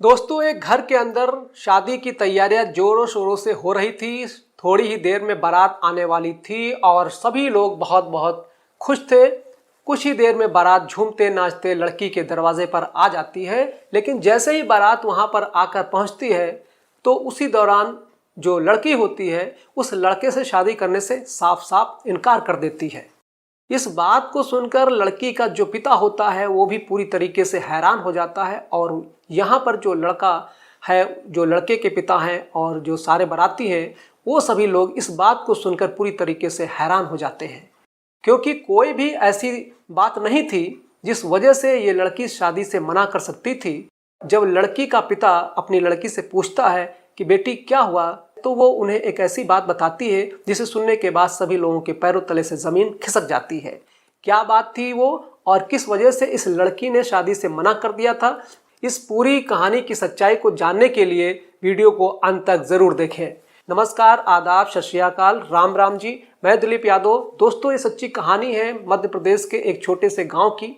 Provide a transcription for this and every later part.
दोस्तों, एक घर के अंदर शादी की तैयारियां जोरों शोरों से हो रही थी। थोड़ी ही देर में बारात आने वाली थी और सभी लोग बहुत बहुत खुश थे। कुछ ही देर में बारात झूमते नाचते लड़की के दरवाजे पर आ जाती है, लेकिन जैसे ही बारात वहां पर आकर पहुंचती है तो उसी दौरान जो लड़की होती है उस लड़के से शादी करने से साफ साफ इनकार कर देती है। इस बात को सुनकर लड़की का जो पिता होता है वो भी पूरी तरीके से हैरान हो जाता है और यहाँ पर जो लड़का है, जो लड़के के पिता हैं और जो सारे बाराती हैं, वो सभी लोग इस बात को सुनकर पूरी तरीके से हैरान हो जाते हैं, क्योंकि कोई भी ऐसी बात नहीं थी जिस वजह से ये लड़की शादी से मना कर सकती थी। जब लड़की का पिता अपनी लड़की से पूछता है कि बेटी क्या हुआ, तो वो उन्हें एक ऐसी बात बताती है जिसे सुनने के बाद सभी लोगों के पैरों तले से जमीन खिसक जाती है। क्या बात थी वो और किस वजह से इस लड़की ने शादी से मना कर दिया था, इस पूरी कहानी की सच्चाई को जानने के लिए वीडियो को अंत तक जरूर देखें। नमस्कार, आदाब, सत श्री अकाल, राम राम जी। मैं दिलीप यादव। दोस्तों, ये सच्ची कहानी है मध्य प्रदेश के एक छोटे से गांव की।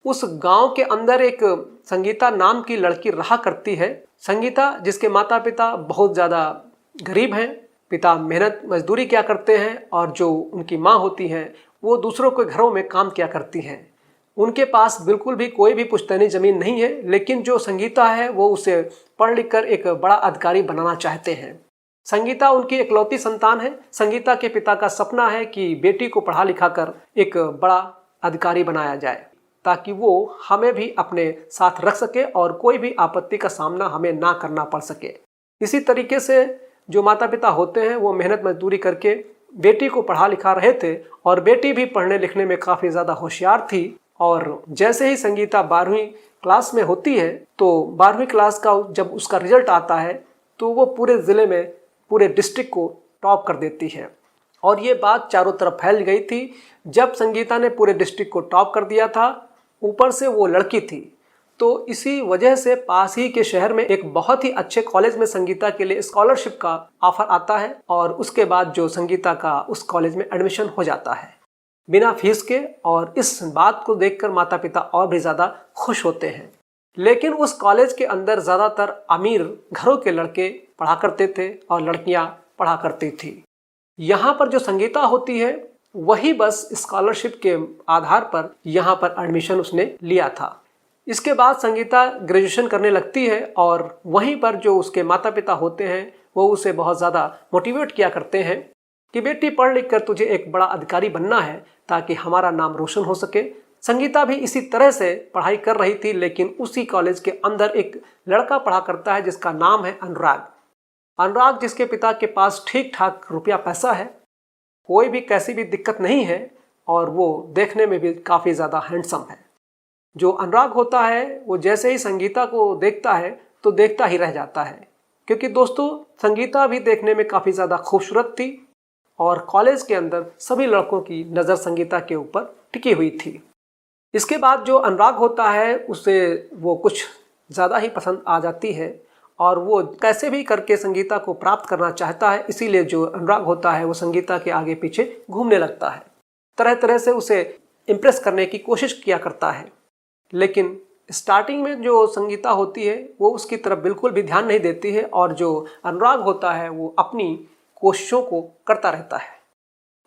उस गांव के अंदर एक संगीता नाम की लड़की रहा करती है। संगीता, जिसके माता पिता बहुत ज़्यादा गरीब हैं, पिता मेहनत मजदूरी क्या करते हैं और जो उनकी माँ होती हैं वो दूसरों के घरों में काम किया करती हैं। उनके पास बिल्कुल भी कोई भी पुश्तैनी ज़मीन नहीं है, लेकिन जो संगीता है वो उसे पढ़ लिख कर एक बड़ा अधिकारी बनाना चाहते हैं। संगीता उनकी इकलौती संतान है। संगीता के पिता का सपना है कि बेटी को पढ़ा लिखा कर एक बड़ा अधिकारी बनाया जाए, ताकि वो हमें भी अपने साथ रख सके और कोई भी आपत्ति का सामना हमें ना करना पड़ सके। इसी तरीके से जो माता पिता होते हैं वो मेहनत मजदूरी करके बेटी को पढ़ा लिखा रहे थे और बेटी भी पढ़ने लिखने में काफ़ी ज़्यादा होशियार थी। और जैसे ही संगीता 12वीं क्लास में होती है तो 12वीं क्लास का जब उसका रिजल्ट आता है तो वो पूरे ज़िले में, पूरे डिस्ट्रिक्ट को टॉप कर देती है। और ये बात चारों तरफ फैल गई थी। जब संगीता ने पूरे डिस्ट्रिक्ट को टॉप कर दिया था, ऊपर से वो लड़की थी, तो इसी वजह से पास ही के शहर में एक बहुत ही अच्छे कॉलेज में संगीता के लिए स्कॉलरशिप का ऑफर आता है और उसके बाद जो संगीता का उस कॉलेज में एडमिशन हो जाता है बिना फीस के। और इस बात को देखकर माता पिता और भी ज़्यादा खुश होते हैं। लेकिन उस कॉलेज के अंदर ज़्यादातर अमीर घरों के लड़के पढ़ा करते थे और लड़कियां पढ़ा करती थी। यहाँ पर जो संगीता होती है वही बस स्कॉलरशिप के आधार पर यहाँ पर एडमिशन उसने लिया था। इसके बाद संगीता ग्रेजुएशन करने लगती है और वहीं पर जो उसके माता पिता होते हैं वो उसे बहुत ज़्यादा मोटिवेट किया करते हैं कि बेटी पढ़ लिख कर तुझे एक बड़ा अधिकारी बनना है ताकि हमारा नाम रोशन हो सके। संगीता भी इसी तरह से पढ़ाई कर रही थी, लेकिन उसी कॉलेज के अंदर एक लड़का पढ़ा करता है जिसका नाम है अनुराग। अनुराग, जिसके पिता के पास ठीक ठाक रुपया पैसा है, कोई भी कैसी भी दिक्कत नहीं है और वो देखने में भी काफ़ी ज़्यादा हैंडसम है। जो अनुराग होता है वो जैसे ही संगीता को देखता है तो देखता ही रह जाता है, क्योंकि दोस्तों संगीता भी देखने में काफ़ी ज़्यादा खूबसूरत थी और कॉलेज के अंदर सभी लड़कों की नज़र संगीता के ऊपर टिकी हुई थी। इसके बाद जो अनुराग होता है उसे वो कुछ ज़्यादा ही पसंद आ जाती है और वो कैसे भी करके संगीता को प्राप्त करना चाहता है। इसीलिए जो अनुराग होता है वो संगीता के आगे पीछे घूमने लगता है, तरह तरह से उसे इम्प्रेस करने की कोशिश किया करता है। लेकिन स्टार्टिंग में जो संगीता होती है वो उसकी तरफ बिल्कुल भी ध्यान नहीं देती है और जो अनुराग होता है वो अपनी कोशिशों को करता रहता है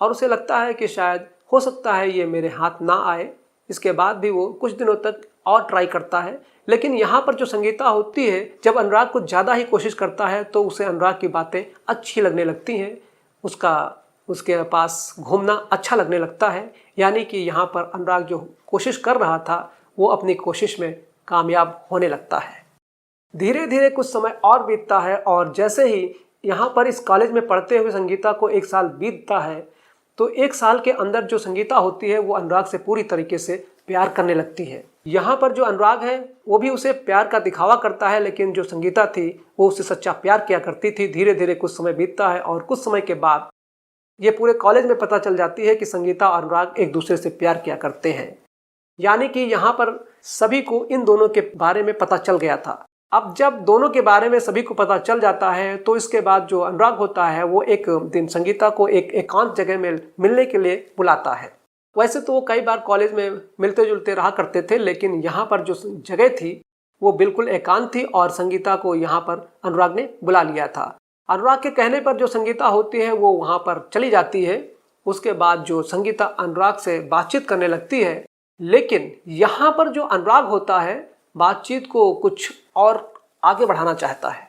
और उसे लगता है कि शायद हो सकता है ये मेरे हाथ ना आए। इसके बाद भी वो कुछ दिनों तक और ट्राई करता है, लेकिन यहाँ पर जो संगीता होती है, जब अनुराग कुछ ज़्यादा ही कोशिश करता है तो उसे अनुराग की बातें अच्छी लगने लगती हैं, उसके पास घूमना अच्छा लगने लगता है। यानी कि यहाँ पर अनुराग जो कोशिश कर रहा था वो अपनी कोशिश में कामयाब होने लगता है। धीरे धीरे कुछ समय और बीतता है और जैसे ही यहाँ पर इस कॉलेज में पढ़ते हुए संगीता को 1 साल बीतता है तो 1 साल के अंदर जो संगीता होती है वो अनुराग से पूरी तरीके से प्यार करने लगती है। यहाँ पर जो अनुराग है वो भी उसे प्यार का दिखावा करता है, लेकिन जो संगीता थी वो उससे सच्चा प्यार किया करती थी। धीरे धीरे कुछ समय बीतता है और कुछ समय के बाद ये पूरे कॉलेज में पता चल जाती है कि संगीता और अनुराग एक दूसरे से प्यार किया करते हैं। यानी कि यहाँ पर सभी को इन दोनों के बारे में पता चल गया था। अब जब दोनों के बारे में सभी को पता चल जाता है तो इसके बाद जो अनुराग होता है वो एक दिन संगीता को एक एकांत जगह में मिलने के लिए बुलाता है। वैसे तो वो कई बार कॉलेज में मिलते जुलते रहा करते थे, लेकिन यहाँ पर जो जगह थी वो बिल्कुल एकांत थी और संगीता को यहाँ पर अनुराग ने बुला लिया था। अनुराग के कहने पर जो संगीता होती है वो वहाँ पर चली जाती है। उसके बाद जो संगीता अनुराग से बातचीत करने लगती है, लेकिन यहाँ पर जो अनुराग होता है बातचीत को कुछ और आगे बढ़ाना चाहता है।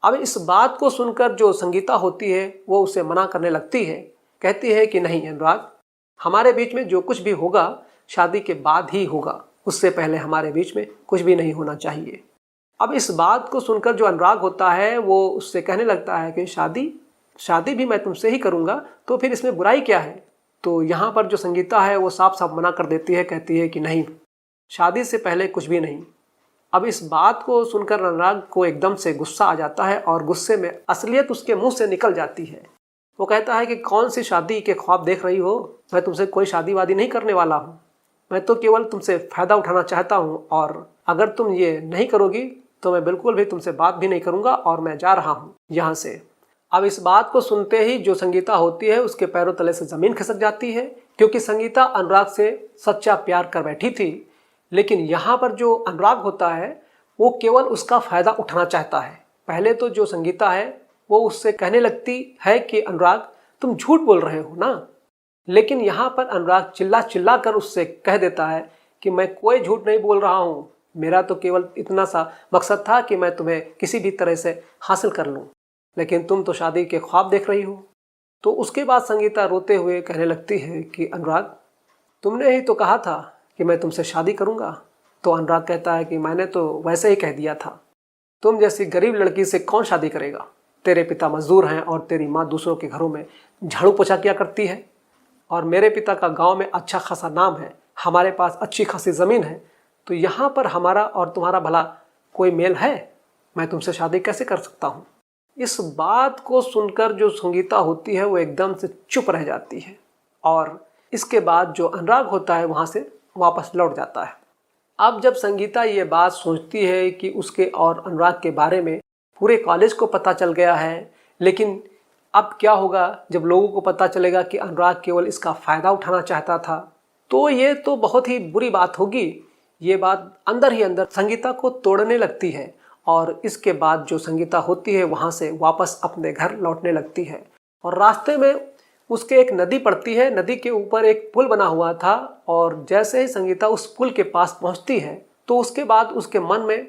अब इस बात को सुनकर जो संगीता होती है वो उसे मना करने लगती है। कहती है कि नहीं अनुराग, हमारे बीच में जो कुछ भी होगा शादी के बाद ही होगा, उससे पहले हमारे बीच में कुछ भी नहीं होना चाहिए। अब इस बात को सुनकर जो अनुराग होता है वो उससे कहने लगता है कि शादी भी मैं तुमसे ही करूँगा, तो फिर इसमें बुराई क्या है। तो यहाँ पर जो संगीता है वो साफ साफ मना कर देती है, कहती है कि नहीं, शादी से पहले कुछ भी नहीं। अब इस बात को सुनकर अनुराग को एकदम से गुस्सा आ जाता है और गुस्से में असलियत उसके मुंह से निकल जाती है। वो कहता है कि कौन सी शादी के ख्वाब देख रही हो, मैं तुमसे कोई शादी वादी नहीं करने वाला हूँ, मैं तो केवल तुमसे फ़ायदा उठाना चाहता हूँ, और अगर तुम ये नहीं करोगी तो मैं बिल्कुल भी तुमसे बात भी नहीं करूँगा और मैं जा रहा हूँ यहाँ से। अब इस बात को सुनते ही जो संगीता होती है उसके पैरों तले से ज़मीन खिसक जाती है, क्योंकि संगीता अनुराग से सच्चा प्यार कर बैठी थी। लेकिन यहाँ पर जो अनुराग होता है वो केवल उसका फ़ायदा उठाना चाहता है। पहले तो जो संगीता है वो उससे कहने लगती है कि अनुराग तुम झूठ बोल रहे हो ना, लेकिन यहाँ पर अनुराग चिल्ला चिल्ला कर उससे कह देता है कि मैं कोई झूठ नहीं बोल रहा हूँ, मेरा तो केवल इतना सा मकसद था कि मैं तुम्हें किसी भी तरह से हासिल कर लूँ, लेकिन तुम तो शादी के ख्वाब देख रही हो। तो उसके बाद संगीता रोते हुए कहने लगती है कि अनुराग, तुमने ही तो कहा था कि मैं तुमसे शादी करूंगा। तो अनुराग कहता है कि मैंने तो वैसे ही कह दिया था, तुम जैसी गरीब लड़की से कौन शादी करेगा, तेरे पिता मजदूर हैं और तेरी माँ दूसरों के घरों में झाड़ू पोछा किया करती है, और मेरे पिता का गांव में अच्छा खासा नाम है, हमारे पास अच्छी खासी ज़मीन है, तो यहाँ पर हमारा और तुम्हारा भला कोई मेल है, मैं तुमसे शादी कैसे कर सकता हूँ। इस बात को सुनकर जो संगीता होती है वो एकदम से चुप रह जाती है, और इसके बाद जो अनुराग होता है वहाँ से वापस लौट जाता है। अब जब संगीता ये बात सोचती है कि उसके और अनुराग के बारे में पूरे कॉलेज को पता चल गया है, लेकिन अब क्या होगा जब लोगों को पता चलेगा कि अनुराग केवल इसका फ़ायदा उठाना चाहता था, तो ये तो बहुत ही बुरी बात होगी। ये बात अंदर ही अंदर संगीता को तोड़ने लगती है, और इसके बाद जो संगीता होती है वहाँ से वापस अपने घर लौटने लगती है। और रास्ते में उसके एक नदी पड़ती है, नदी के ऊपर एक पुल बना हुआ था, और जैसे ही संगीता उस पुल के पास पहुँचती है तो उसके बाद उसके मन में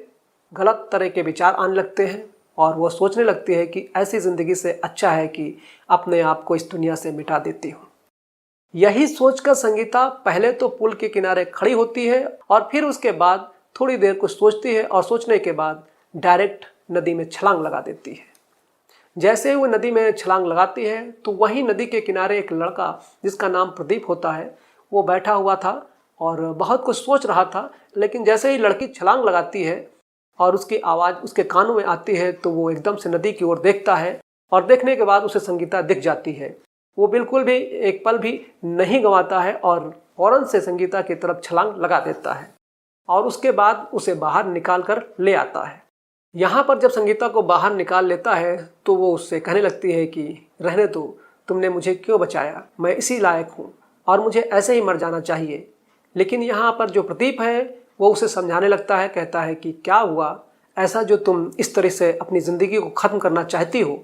गलत तरह के विचार आने लगते हैं, और वो सोचने लगती है कि ऐसी ज़िंदगी से अच्छा है कि अपने आप को इस दुनिया से मिटा देती हूँ। यही सोचकर संगीता पहले तो पुल के किनारे खड़ी होती है, और फिर उसके बाद थोड़ी देर कुछ सोचती है, और सोचने के बाद डायरेक्ट नदी में छलांग लगा देती है। जैसे ही वो नदी में छलांग लगाती है तो वहीं नदी के किनारे एक लड़का जिसका नाम प्रदीप होता है वो बैठा हुआ था और बहुत कुछ सोच रहा था। लेकिन जैसे ही लड़की छलांग लगाती है और उसकी आवाज़ उसके कानों में आती है तो वो एकदम से नदी की ओर देखता है, और देखने के बाद उसे संगीता दिख जाती है। वो बिल्कुल भी एक पल भी नहीं गंवाता है और फौरन से संगीता की तरफ छलांग लगा देता है, और उसके बाद उसे बाहर निकाल कर ले आता है। यहाँ पर जब संगीता को बाहर निकाल लेता है तो वो उससे कहने लगती है कि रहने दो, तुमने मुझे क्यों बचाया, मैं इसी लायक हूँ और मुझे ऐसे ही मर जाना चाहिए। लेकिन यहाँ पर जो प्रदीप है वो उसे समझाने लगता है, कहता है कि क्या हुआ, ऐसा जो तुम इस तरह से अपनी ज़िंदगी को ख़त्म करना चाहती हो,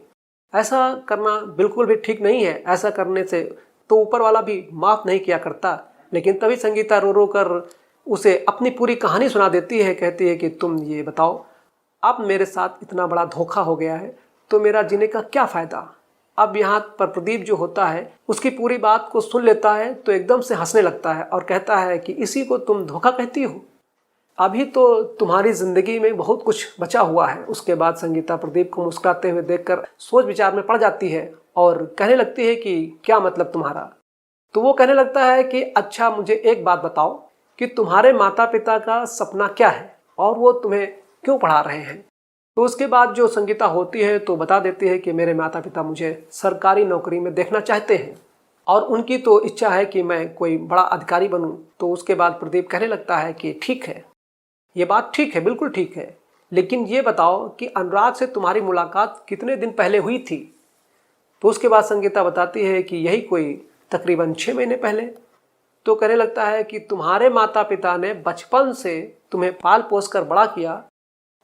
ऐसा करना बिल्कुल भी ठीक नहीं है। ऐसा करने से तो ऊपर वाला भी माफ़ नहीं किया करता। लेकिन तभी संगीता रो रो कर उसे अपनी पूरी कहानी सुना देती है। कहती है कि तुम ये बताओ, अब मेरे साथ इतना बड़ा धोखा हो गया है तो मेरा जीने का क्या फ़ायदा। अब यहाँ पर प्रदीप जो होता है उसकी पूरी बात को सुन लेता है तो एकदम से हंसने लगता है और कहता है कि इसी को तुम धोखा कहती हो, अभी तो तुम्हारी ज़िंदगी में बहुत कुछ बचा हुआ है। उसके बाद संगीता प्रदीप को मुस्कुराते हुए देखकर सोच विचार में पड़ जाती है और कहने लगती है कि क्या मतलब तुम्हारा। तो वो कहने लगता है कि अच्छा मुझे एक बात बताओ कि तुम्हारे माता पिता का सपना क्या है और वो तुम्हें क्यों पढ़ा रहे हैं। तो उसके बाद जो संगीता होती है तो बता देती है कि मेरे माता पिता मुझे सरकारी नौकरी में देखना चाहते हैं और उनकी तो इच्छा है कि मैं कोई बड़ा अधिकारी बनूं। तो उसके बाद प्रदीप कहने लगता है कि ठीक है, ये बात ठीक है, बिल्कुल ठीक है, लेकिन ये बताओ कि अनुराग से तुम्हारी मुलाकात कितने दिन पहले हुई थी। तो उसके बाद संगीता बताती है कि यही कोई तकरीबन 6 महीने पहले। तो कहने लगता है कि तुम्हारे माता पिता ने बचपन से तुम्हें पाल पोस कर बड़ा किया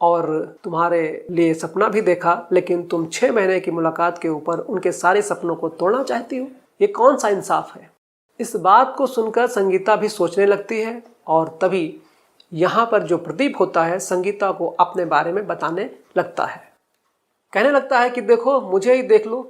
और तुम्हारे लिए सपना भी देखा, लेकिन तुम 6 महीने की मुलाकात के ऊपर उनके सारे सपनों को तोड़ना चाहती हो। ये कौन सा इंसाफ है। इस बात को सुनकर संगीता भी सोचने लगती है और तभी यहाँ पर जो प्रदीप होता है संगीता को अपने बारे में बताने लगता है। कहने लगता है कि देखो, मुझे ही देख लो,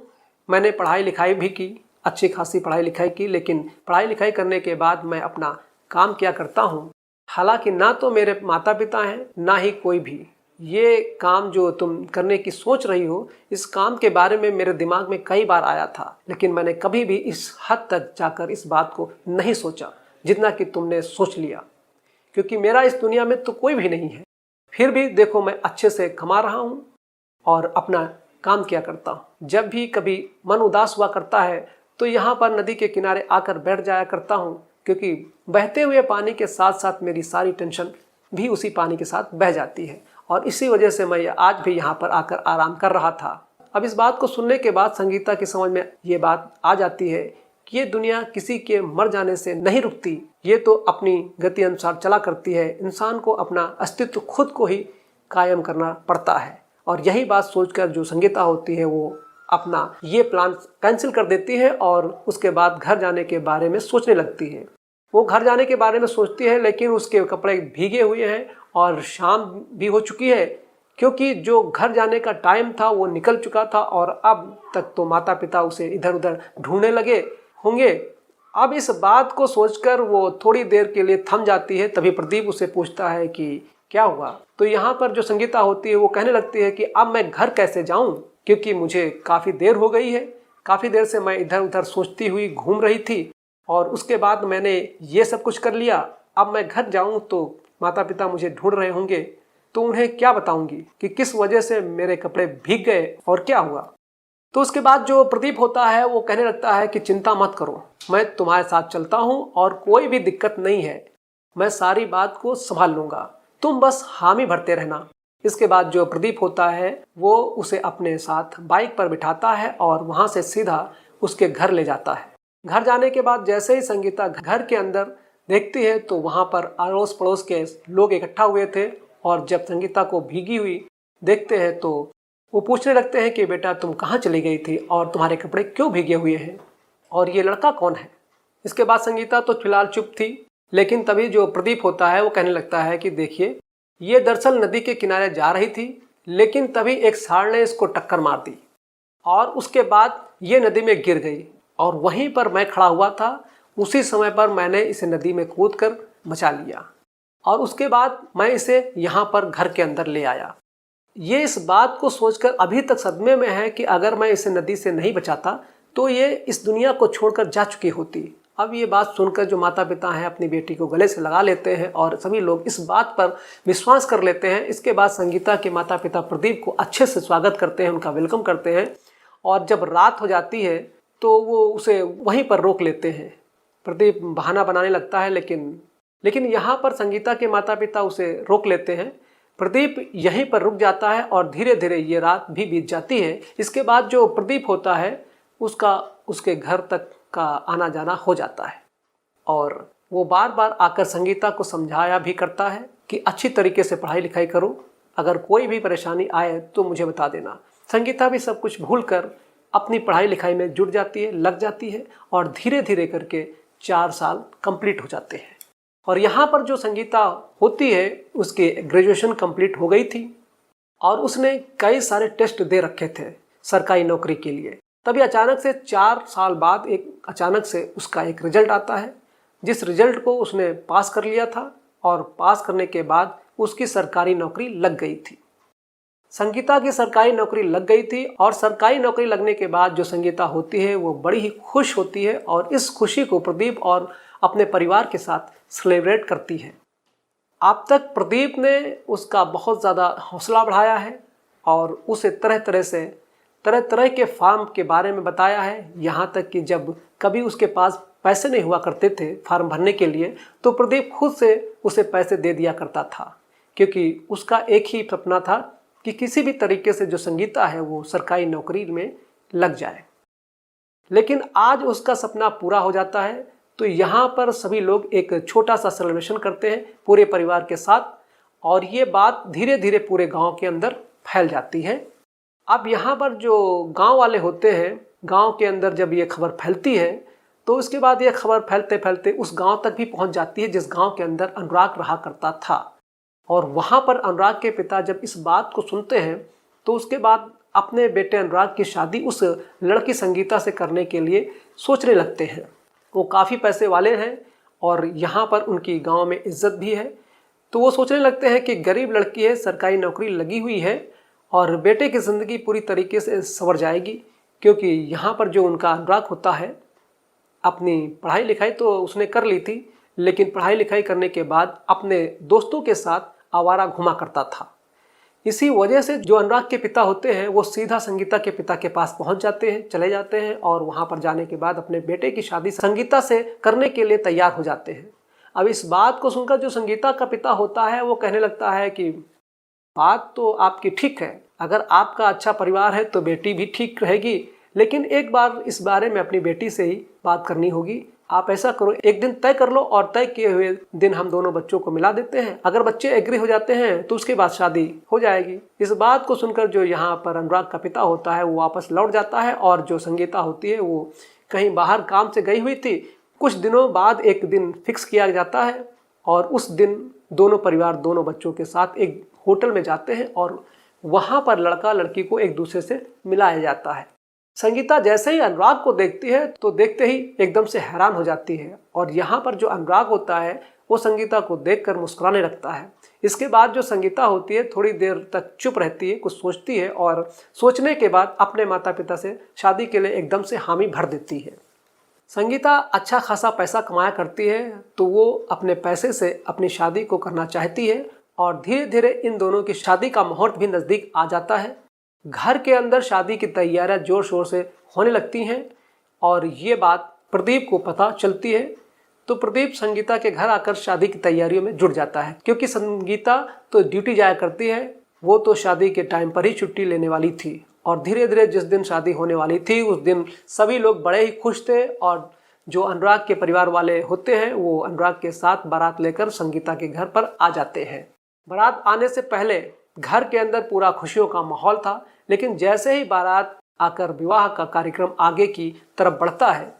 मैंने पढ़ाई लिखाई भी की, अच्छी खासी पढ़ाई लिखाई की, लेकिन पढ़ाई लिखाई करने के बाद मैं अपना काम क्या करता हूँ। हालांकि ना तो मेरे माता पिता हैं ना ही कोई भी। ये काम जो तुम करने की सोच रही हो, इस काम के बारे में मेरे दिमाग में कई बार आया था, लेकिन मैंने कभी भी इस हद तक जाकर इस बात को नहीं सोचा जितना कि तुमने सोच लिया, क्योंकि मेरा इस दुनिया में तो कोई भी नहीं है। फिर भी देखो, मैं अच्छे से कमा रहा हूँ और अपना काम किया करता हूँ। जब भी कभी मन उदास हुआ करता है तो यहाँ पर नदी के किनारे आकर बैठ जाया करता हूँ, क्योंकि बहते हुए पानी के साथ साथ मेरी सारी टेंशन भी उसी पानी के साथ बह जाती है, और इसी वजह से मैं आज भी यहाँ पर आकर आराम कर रहा था। अब इस बात को सुनने के बाद संगीता की समझ में ये बात आ जाती है कि ये दुनिया किसी के मर जाने से नहीं रुकती, ये तो अपनी गति अनुसार चला करती है। इंसान को अपना अस्तित्व खुद को ही कायम करना पड़ता है। और यही बात सोचकर जो संगीता होती है वो अपना ये प्लान कैंसिल कर देती है और उसके बाद घर जाने के बारे में सोचने लगती है। वो घर जाने के बारे में सोचती है, लेकिन उसके कपड़े भीगे हुए हैं और शाम भी हो चुकी है, क्योंकि जो घर जाने का टाइम था वो निकल चुका था और अब तक तो माता पिता उसे इधर उधर ढूंढने लगे होंगे। अब इस बात को सोचकर वो थोड़ी देर के लिए थम जाती है। तभी प्रदीप उसे पूछता है कि क्या हुआ। तो यहाँ पर जो संगीता होती है वो कहने लगती है कि अब मैं घर कैसे जाऊं, क्योंकि मुझे काफ़ी देर हो गई है। काफ़ी देर से मैं इधर उधर सोचती हुई घूम रही थी और उसके बाद मैंने ये सब कुछ कर लिया। अब मैं घर जाऊं तो माता पिता मुझे ढूंढ रहे होंगे, तो उन्हें क्या बताऊंगी कि किस वजह से मेरे कपड़े भीग गए और क्या हुआ। तो उसके बाद जो प्रदीप होता है वो कहने लगता है कि चिंता मत करो, मैं तुम्हारे साथ चलता हूँ और कोई भी दिक्कत नहीं है, मैं सारी बात को संभाल लूँगा, तुम बस हामी भरते रहना। इसके बाद जो प्रदीप होता है वो उसे अपने साथ बाइक पर बिठाता है और वहाँ से सीधा उसके घर ले जाता है। घर जाने के बाद जैसे ही संगीता घर के अंदर देखती है तो वहाँ पर अड़ोस पड़ोस के लोग इकट्ठा हुए थे, और जब संगीता को भीगी हुई देखते हैं तो वो पूछने लगते हैं कि बेटा तुम कहाँ चली गई थी और तुम्हारे कपड़े क्यों भीगे हुए हैं, और ये लड़का कौन है। इसके बाद संगीता तो फिलहाल चुप थी, लेकिन तभी जो प्रदीप होता है वो कहने लगता है कि देखिए, ये दरअसल नदी के किनारे जा रही थी, लेकिन तभी एक सांड ने इसको टक्कर मार दी और उसके बाद ये नदी में गिर गई, और वहीं पर मैं खड़ा हुआ था। उसी समय पर मैंने इसे नदी में कूदकर बचा लिया और उसके बाद मैं इसे यहाँ पर घर के अंदर ले आया। ये इस बात को सोचकर अभी तक सदमे में है कि अगर मैं इसे नदी से नहीं बचाता तो ये इस दुनिया को छोड़कर जा चुकी होती। अब ये बात सुनकर जो माता पिता हैं अपनी बेटी को गले से लगा लेते हैं और सभी लोग इस बात पर विश्वास कर लेते हैं। इसके बाद संगीता के माता पिता प्रदीप को अच्छे से स्वागत करते हैं, उनका वेलकम करते हैं, और जब रात हो जाती है तो वो उसे वहीं पर रोक लेते हैं। प्रदीप बहाना बनाने लगता है, लेकिन यहाँ पर संगीता के माता पिता उसे रोक लेते हैं। प्रदीप यहीं पर रुक जाता है और धीरे धीरे ये रात भी बीत जाती है। इसके बाद जो प्रदीप होता है उसका उसके घर तक का आना जाना हो जाता है, और वो बार बार आकर संगीता को समझाया भी करता है कि अच्छी तरीके से पढ़ाई लिखाई करो, अगर कोई भी परेशानी आए तो मुझे बता देना। संगीता भी सब कुछ भूलकर अपनी पढ़ाई लिखाई में जुट जाती है, लग जाती है, और धीरे धीरे करके 4 साल कंप्लीट हो जाते हैं। और यहाँ पर जो संगीता होती है उसकी ग्रेजुएशन कंप्लीट हो गई थी और उसने कई सारे टेस्ट दे रखे थे सरकारी नौकरी के लिए। तभी अचानक से 4 साल बाद अचानक से उसका एक रिजल्ट आता है, जिस रिजल्ट को उसने पास कर लिया था, और पास करने के बाद उसकी सरकारी नौकरी लग गई थी। संगीता की सरकारी नौकरी लग गई थी, और सरकारी नौकरी लगने के बाद जो संगीता होती है वो बड़ी ही खुश होती है, और इस खुशी को प्रदीप और अपने परिवार के साथ सेलिब्रेट करती है। अब तक प्रदीप ने उसका बहुत ज़्यादा हौसला बढ़ाया है और उसे तरह तरह के फार्म के बारे में बताया है। यहाँ तक कि जब कभी उसके पास पैसे नहीं हुआ करते थे फार्म भरने के लिए, तो प्रदीप खुद से उसे पैसे दे दिया करता था, क्योंकि उसका एक ही सपना था कि किसी भी तरीके से जो संगीता है वो सरकारी नौकरी में लग जाए। लेकिन आज उसका सपना पूरा हो जाता है। तो यहाँ पर सभी लोग एक छोटा सा सेलिब्रेशन करते हैं पूरे परिवार के साथ, और ये बात धीरे धीरे पूरे गांव के अंदर फैल जाती है। अब यहाँ पर जो गांव वाले होते हैं, गांव के अंदर जब ये खबर फैलती है तो उसके बाद ये खबर फैलते फैलते उस गांव तक भी पहुंच जाती है जिस गांव के अंदर अनुराग रहा करता था। और वहाँ पर अनुराग के पिता जब इस बात को सुनते हैं तो उसके बाद अपने बेटे अनुराग की शादी उस लड़की संगीता से करने के लिए सोचने लगते हैं। वो काफ़ी पैसे वाले हैं और यहाँ पर उनकी गांव में इज्जत भी है, तो वो सोचने लगते हैं कि गरीब लड़की है, सरकारी नौकरी लगी हुई है और बेटे की ज़िंदगी पूरी तरीके से संवर जाएगी। क्योंकि यहाँ पर जो उनका अनुराग होता है, अपनी पढ़ाई लिखाई तो उसने कर ली थी, लेकिन पढ़ाई लिखाई करने के बाद अपने दोस्तों के साथ आवारा घुमा करता था। इसी वजह से जो अनुराग के पिता होते हैं वो सीधा संगीता के पिता के पास पहुंच जाते हैं, चले जाते हैं और वहां पर जाने के बाद अपने बेटे की शादी संगीता से करने के लिए तैयार हो जाते हैं। अब इस बात को सुनकर जो संगीता का पिता होता है वो कहने लगता है कि बात तो आपकी ठीक है, अगर आपका अच्छा परिवार है तो बेटी भी ठीक रहेगी, लेकिन एक बार इस बारे में अपनी बेटी से ही बात करनी होगी। आप ऐसा करो, एक दिन तय कर लो और तय किए हुए दिन हम दोनों बच्चों को मिला देते हैं। अगर बच्चे एग्री हो जाते हैं तो उसके बाद शादी हो जाएगी। इस बात को सुनकर जो यहाँ पर अनुराग का पिता होता है वो वापस लौट जाता है और जो संगीता होती है वो कहीं बाहर काम से गई हुई थी। कुछ दिनों बाद एक दिन फिक्स किया जाता है और उस दिन दोनों परिवार दोनों बच्चों के साथ एक होटल में जाते हैं और वहाँ पर लड़का लड़की को एक दूसरे से मिलाया जाता है। संगीता जैसे ही अनुराग को देखती है तो देखते ही एकदम से हैरान हो जाती है और यहाँ पर जो अनुराग होता है वो संगीता को देखकर मुस्कुराने लगता है। इसके बाद जो संगीता होती है थोड़ी देर तक चुप रहती है, कुछ सोचती है और सोचने के बाद अपने माता पिता से शादी के लिए एकदम से हामी भर देती है। संगीता अच्छा खासा पैसा कमाया करती है तो वो अपने पैसे से अपनी शादी को करना चाहती है और धीरे धीरे इन दोनों की शादी का मुहूर्त भी नज़दीक आ जाता है। घर के अंदर शादी की तैयारियां जोर शोर से होने लगती हैं और ये बात प्रदीप को पता चलती है तो प्रदीप संगीता के घर आकर शादी की तैयारियों में जुट जाता है। क्योंकि संगीता तो ड्यूटी जाया करती है, वो तो शादी के टाइम पर ही छुट्टी लेने वाली थी और धीरे धीरे जिस दिन शादी होने वाली थी उस दिन सभी लोग बड़े ही खुश थे और जो अनुराग के परिवार वाले होते हैं वो अनुराग के साथ बारात लेकर संगीता के घर पर आ जाते हैं। बारात आने से पहले घर के अंदर पूरा खुशियों का माहौल था, लेकिन जैसे ही बारात आकर विवाह का कार्यक्रम आगे की तरफ बढ़ता है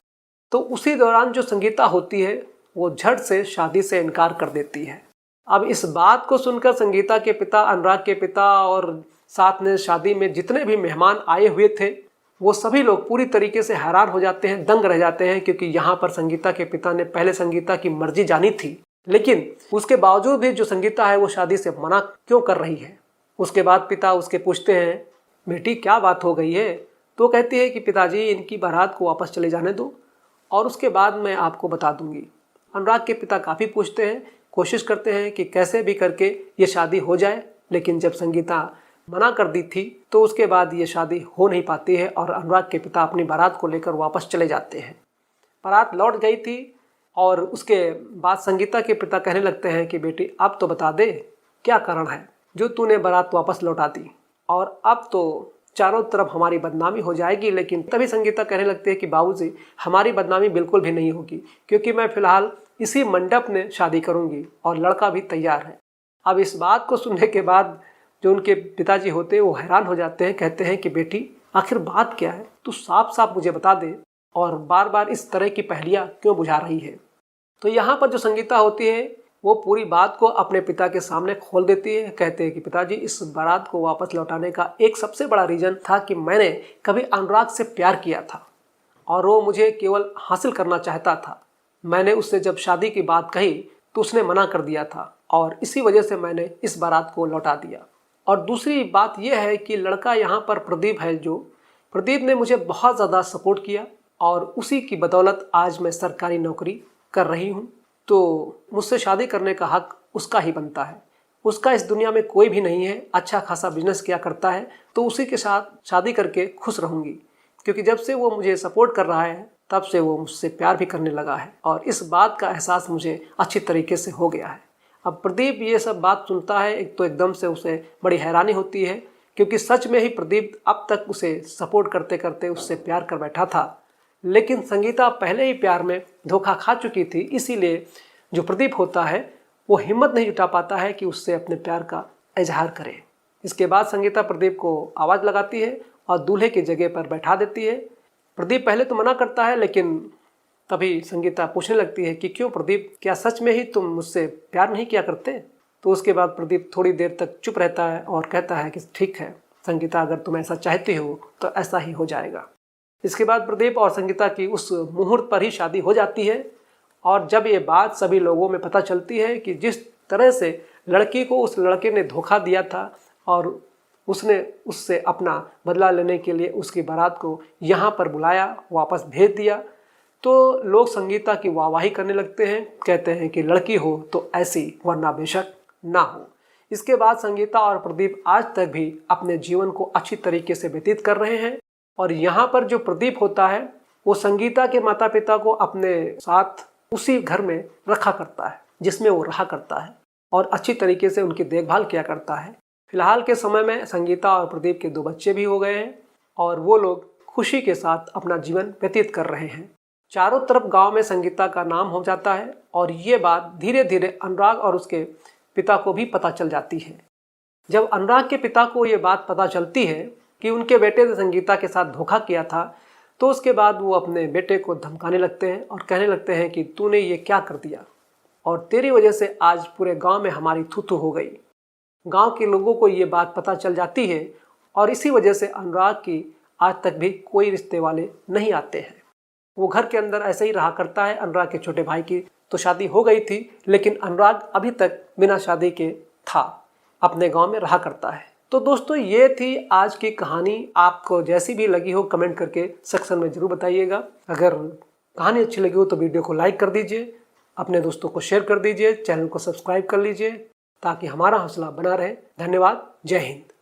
तो उसी दौरान जो संगीता होती है वो झट से शादी से इनकार कर देती है। अब इस बात को सुनकर संगीता के पिता, अनुराग के पिता और साथ में शादी में जितने भी मेहमान आए हुए थे वो सभी लोग पूरी तरीके से हैरान हो जाते हैं, दंग रह जाते हैं। क्योंकि यहाँ पर संगीता के पिता ने पहले संगीता की मर्जी जानी थी, लेकिन उसके बावजूद भी जो संगीता है वो शादी से मना क्यों कर रही है। उसके बाद पिता उसके पूछते हैं, बेटी क्या बात हो गई है? तो कहती है कि पिताजी इनकी बारात को वापस चले जाने दो और उसके बाद मैं आपको बता दूंगी। अनुराग के पिता काफ़ी पूछते हैं, कोशिश करते हैं कि कैसे भी करके ये शादी हो जाए, लेकिन जब संगीता मना कर दी थी तो उसके बाद ये शादी हो नहीं पाती है और अनुराग के पिता अपनी बारात को लेकर वापस चले जाते हैं। बारात लौट गई थी और उसके बाद संगीता के पिता कहने लगते हैं कि बेटी अब तो बता दे क्या कारण है जो तूने बारात वापस लौटा दी, और अब तो चारों तरफ हमारी बदनामी हो जाएगी। लेकिन तभी संगीता कहने लगती है कि बाबूजी हमारी बदनामी बिल्कुल भी नहीं होगी, क्योंकि मैं फिलहाल इसी मंडप में शादी करूंगी और लड़का भी तैयार है। अब इस बात को सुनने के बाद जो उनके पिताजी होते हैं वो हैरान हो जाते हैं, कहते हैं कि बेटी आखिर बात क्या है, तू साफ साफ मुझे बता दे और बार बार इस तरह की पहेलियाँ क्यों बुझा रही है। तो यहाँ पर जो संगीता होती है वो पूरी बात को अपने पिता के सामने खोल देती है। कहते हैं कि पिताजी इस बारात को वापस लौटाने का एक सबसे बड़ा रीज़न था कि मैंने कभी अनुराग से प्यार किया था और वो मुझे केवल हासिल करना चाहता था। मैंने उससे जब शादी की बात कही तो उसने मना कर दिया था और इसी वजह से मैंने इस बारात को लौटा दिया। और दूसरी बात यह है कि लड़का यहाँ पर प्रदीप है, जो प्रदीप ने मुझे बहुत ज़्यादा सपोर्ट किया और उसी की बदौलत आज मैं सरकारी नौकरी कर रही हूँ, तो मुझसे शादी करने का हक उसका ही बनता है। उसका इस दुनिया में कोई भी नहीं है, अच्छा खासा बिजनेस किया करता है, तो उसी के साथ शादी करके खुश रहूँगी। क्योंकि जब से वो मुझे सपोर्ट कर रहा है तब से वो मुझसे प्यार भी करने लगा है और इस बात का एहसास मुझे अच्छी तरीके से हो गया है। अब प्रदीप ये सब बात सुनता है, एक तो एकदम से उसे बड़ी हैरानी होती है, क्योंकि सच में ही प्रदीप अब तक उसे सपोर्ट करते करते उससे प्यार कर बैठा था। लेकिन संगीता पहले ही प्यार में धोखा खा चुकी थी, इसीलिए जो प्रदीप होता है वो हिम्मत नहीं जुटा पाता है कि उससे अपने प्यार का इजहार करे। इसके बाद संगीता प्रदीप को आवाज़ लगाती है और दूल्हे की जगह पर बैठा देती है। प्रदीप पहले तो मना करता है, लेकिन तभी संगीता पूछने लगती है कि क्यों प्रदीप, क्या सच में ही तुम मुझसे प्यार नहीं किया करते? तो उसके बाद प्रदीप थोड़ी देर तक चुप रहता है और कहता है कि ठीक है संगीता, अगर तुम ऐसा चाहती हो तो ऐसा ही हो जाएगा। इसके बाद प्रदीप और संगीता की उस मुहूर्त पर ही शादी हो जाती है। और जब ये बात सभी लोगों में पता चलती है कि जिस तरह से लड़की को उस लड़के ने धोखा दिया था और उसने उससे अपना बदला लेने के लिए उसकी बारात को यहाँ पर बुलाया, वापस भेज दिया, तो लोग संगीता की वाहवाही करने लगते हैं। कहते हैं कि लड़की हो तो ऐसी, वरना बेशक ना हो। इसके बाद संगीता और प्रदीप आज तक भी अपने जीवन को अच्छी तरीके से व्यतीत कर रहे हैं। और यहाँ पर जो प्रदीप होता है वो संगीता के माता पिता को अपने साथ उसी घर में रखा करता है जिसमें वो रहा करता है और अच्छी तरीके से उनकी देखभाल किया करता है। फिलहाल के समय में संगीता और प्रदीप के 2 बच्चे भी हो गए हैं और वो लोग खुशी के साथ अपना जीवन व्यतीत कर रहे हैं। चारों तरफ गांव में संगीता का नाम हो जाता है और ये बात धीरे धीरे अनुराग और उसके पिता को भी पता चल जाती है। जब अनुराग के पिता को ये बात पता चलती है कि उनके बेटे ने संगीता के साथ धोखा किया था, तो उसके बाद वो अपने बेटे को धमकाने लगते हैं और कहने लगते हैं कि तूने ये क्या कर दिया और तेरी वजह से आज पूरे गांव में हमारी थू-थू हो गई। गांव के लोगों को ये बात पता चल जाती है और इसी वजह से अनुराग की आज तक भी कोई रिश्ते वाले नहीं आते हैं। वो घर के अंदर ऐसे ही रहा करता है। अनुराग के छोटे भाई की तो शादी हो गई थी, लेकिन अनुराग अभी तक बिना शादी के था, अपने गांव में रहा करता है। तो दोस्तों ये थी आज की कहानी। आपको जैसी भी लगी हो कमेंट करके सेक्शन में ज़रूर बताइएगा। अगर कहानी अच्छी लगी हो तो वीडियो को लाइक कर दीजिए, अपने दोस्तों को शेयर कर दीजिए, चैनल को सब्सक्राइब कर लीजिए ताकि हमारा हौसला बना रहे। धन्यवाद। जय हिंद।